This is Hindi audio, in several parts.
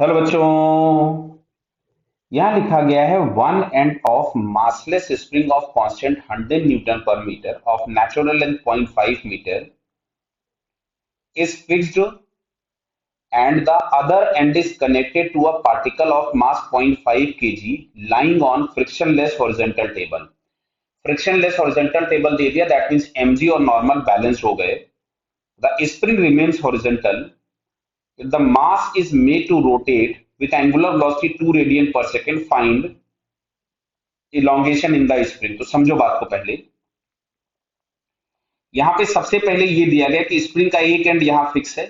हेलो बच्चों। यहाँ लिखा गया है one end of massless spring of constant 100 newton per metre of natural length 0.5 metre is fixed and the other end is connected to a particle of mass 0.5 kg lying on frictionless horizontal table. Frictionless horizontal table दे दिया, that means mg और normal balanced हो गए. The spring remains horizontal. If the mass is made to rotate with angular velocity 2 radian per second, find elongation in the spring. तो समझो बात को पहले. यहाँ पे सबसे पहले ये दिया गया कि स्प्रिंग का एक एंड यहाँ फिक्स है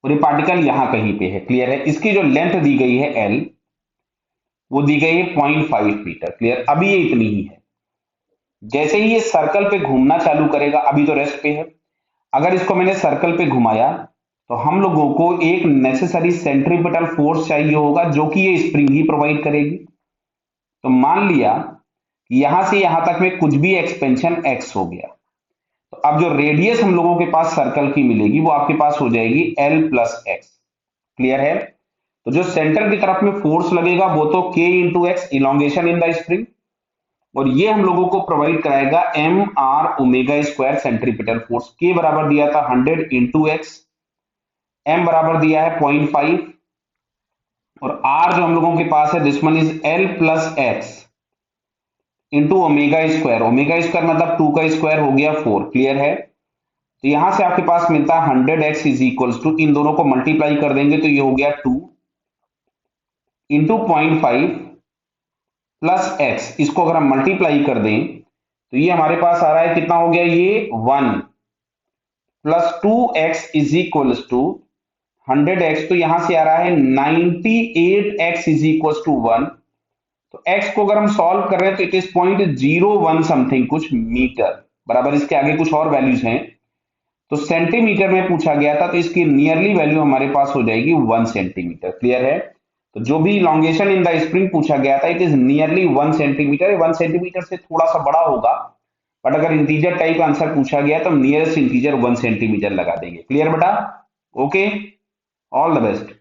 और ये पार्टिकल यहाँ कहीं पे है. क्लियर है. इसकी जो लेंथ दी गई है एल, वो दी गई है 0.5 मीटर. क्लियर. अभी ये इतनी ही है. जैसे ही ये सर्कल पे घूमना चालू करेगा, अभी तो रेस्ट पे है, अगर इसको मैंने सर्कल पे घुमाया तो हम लोगों को एक नेसेसरी सेंट्रीपिटल फोर्स चाहिए होगा जो कि ये स्प्रिंग ही प्रोवाइड करेगी. तो मान लिया कि यहां से यहां तक में कुछ भी एक्सपेंशन एक्स हो गया, तो अब जो रेडियस हम लोगों के पास सर्कल की मिलेगी वो आपके पास हो जाएगी एल प्लस एक्स. क्लियर है. तो जो सेंटर की तरफ में फोर्स लगेगा वो तो k into x, elongation in the spring, और ये हम लोगों को प्रोवाइड कराएगा M R omega square centripetal force. के बराबर दिया था 100 इंटू एक्स, एम बराबर दिया है 0.5, और आर जो हम लोगों के पास है this one is L plus x into omega square. Omega square मतलब 2 का स्क्वायर हो गया 4. क्लियर है. तो यहां से आपके पास मिलता है 100x इज इक्वल्स टू, इन दोनों को मल्टीप्लाई कर देंगे तो ये हो गया 2 इंटू 0.5 प्लस एक्स. इसको अगर हम मल्टीप्लाई कर दें तो ये हमारे पास आ रहा है, कितना हो गया ये 1 plus 2x is equals to 100x. तो यहां से आ रहा है 98x इज इक्वल्स टू 1. तो x को अगर हम सॉल्व कर रहे हैं तो इट इज 0.01 समथिंग कुछ मीटर. बराबर इसके आगे कुछ और वैल्यूज हैं, तो सेंटीमीटर में पूछा गया था तो इसकी नियरली वैल्यू हमारे पास हो जाएगी 1 सेंटीमीटर. क्लियर है. तो जो भी इलोंगेशन इन द स्प्रिंग पूछा गया था it is nearly 1 centimetre. 1 centimetre से थोड़ा सा बड़ा होगा, बट अगर इंटीजर टाइप आंसर पूछा गया तो नियरेस्ट इंटीजर 1 सेंटीमीटर लगा देंगे. क्लियर बेटा. ओके. All the best.